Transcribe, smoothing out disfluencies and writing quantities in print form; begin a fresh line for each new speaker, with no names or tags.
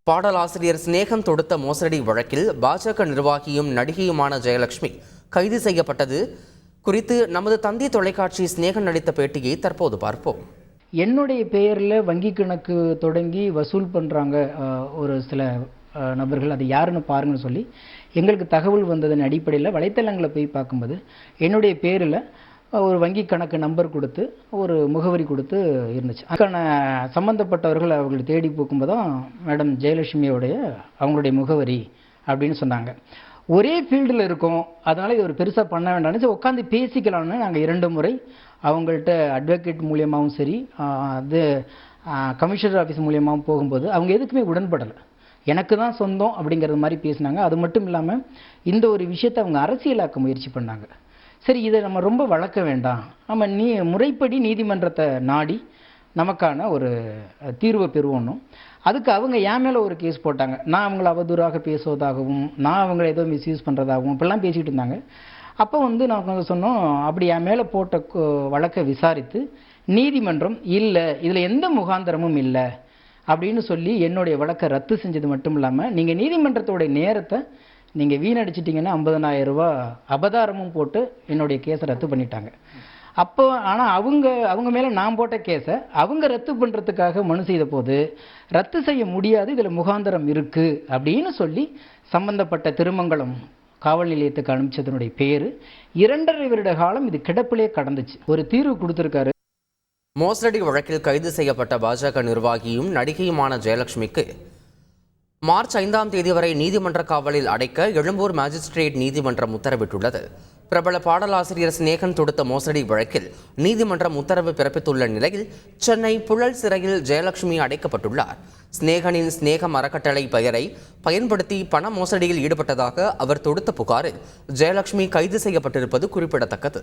பாடலாசிரியர் சிநேகம் தொடுத்த மோசடி வழக்கில் பாஜக நிர்வாகியும் நடிகையுமான ஜெயலட்சுமி கைது செய்யப்பட்டது குறித்து நமது தந்தி தொலைக்காட்சி சிநேகம் நடித்த பேட்டியை தற்போது பார்ப்போம்.
என்னுடைய பெயரில் வங்கி கணக்கு தொடங்கி வசூல் பண்ணுறாங்க ஒரு சில நபர்கள், அது யாருன்னு பாருங்கன்னு சொல்லி எங்களுக்கு தகவல் வந்ததன் அடிப்படையில் வலைத்தளங்களை போய் பார்க்கும்போது என்னுடைய பேரில் ஒரு வங்கி கணக்கு நம்பர் கொடுத்து ஒரு முகவரி கொடுத்து இருந்துச்சு. அதுக்கான சம்மந்தப்பட்டவர்கள் அவர்களை தேடி போக்கும்போது தான் மேடம் ஜெயலட்சுமியோடைய அவங்களுடைய முகவரி அப்படின்னு சொன்னாங்க. ஒரே ஃபீல்டில் இருக்கோம், அதனால் இது ஒரு பெருசாக பண்ண வேண்டாம்னு உட்காந்து பேசிக்கலாம்னு நாங்கள் 2 முறை அவங்கள்ட்ட அட்வொகேட் மூலியமாகவும் சரி அது கமிஷனர் ஆஃபீஸ் மூலியமாகவும் போகும்போது அவங்க எதுக்குமே உடன்படலை. எனக்கு தான் சொந்தம் அப்படிங்கிறது மாதிரி பேசினாங்க. அது மட்டும் இல்லாமல் இந்த ஒரு விஷயத்தை அவங்க அரசியலாக்க முயற்சி பண்ணாங்க. சரி, இதை நம்ம ரொம்ப வளர்க்க வேண்டாம், நம்ம முறைப்படி நீதிமன்றத்தை நாடி நமக்கான ஒரு தீர்வை பெறுவோன்னும். அதுக்கு அவங்க என் மேலே ஒரு கேஸ் போட்டாங்க. நான் அவங்கள அவதூறாக பேசுவதாகவும் நான் அவங்கள ஏதோ மிஸ்யூஸ் பண்ணுறதாகவும் இப்படிலாம் பேசிகிட்டு இருந்தாங்க. அப்போ நாங்கள் சொன்னோம், அப்படி என் மேலே போட்ட வழக்கை விசாரித்து நீதிமன்றம் இல்லை, இதில் எந்த முகாந்திரமும் இல்லை அப்படின்னு சொல்லி என்னுடைய வழக்கை ரத்து செஞ்சது மட்டும் இல்லாமல் நீங்கள் நீதிமன்றத்தோடைய நேரத்தை நீங்கள் வீணடிச்சிட்டிங்கன்னா 50,000 ரூபா அபதாரமும் போட்டு என்னுடைய கேஸை ரத்து பண்ணிட்டாங்க. அப்போ ஆனால் அவங்க மேலே நான் போட்ட கேஸை அவங்க ரத்து பண்ணுறதுக்காக மனு செய்த போது ரத்து செய்ய முடியாது, இதில் முகாந்திரம் இருக்குது அப்படின்னு சொல்லி சம்பந்தப்பட்ட திருமங்கலம் காவல் நிலையத்துக்கு அனுப்பிச்சதனுடைய பேர் 2.5 வருட காலம் இது கிடப்பிலே கடந்துச்சு. ஒரு தீர்வு கொடுத்துருக்காரு.
மோசடி வழக்கில் கைது செய்யப்பட்ட பாஜக நிர்வாகியும் நடிகையுமான ஜெயலட்சுமிக்கு மார்ச் 5ஆம் தேதி வரை நீதிமன்ற காவலில் அடைக்க எழும்பூர் மேஜிஸ்ட்ரேட் நீதிமன்றம் உத்தரவிட்டுள்ளது. பிரபல பாடலாசிரியர் சிநேகன் தொடுத்த மோசடி வழக்கில் நீதிமன்றம் உத்தரவு பிறப்பித்துள்ள நிலையில் சென்னை புழல் சிறையில் ஜெயலட்சுமி அடைக்கப்பட்டுள்ளார். சிநேகனின் சிநேகம் அறக்கட்டளை பெயரை பயன்படுத்தி பண மோசடியில் ஈடுபட்டதாக அவர் தொடுத்த புகாரில் ஜெயலட்சுமி கைது செய்யப்பட்டிருப்பது குறிப்பிடத்தக்கது.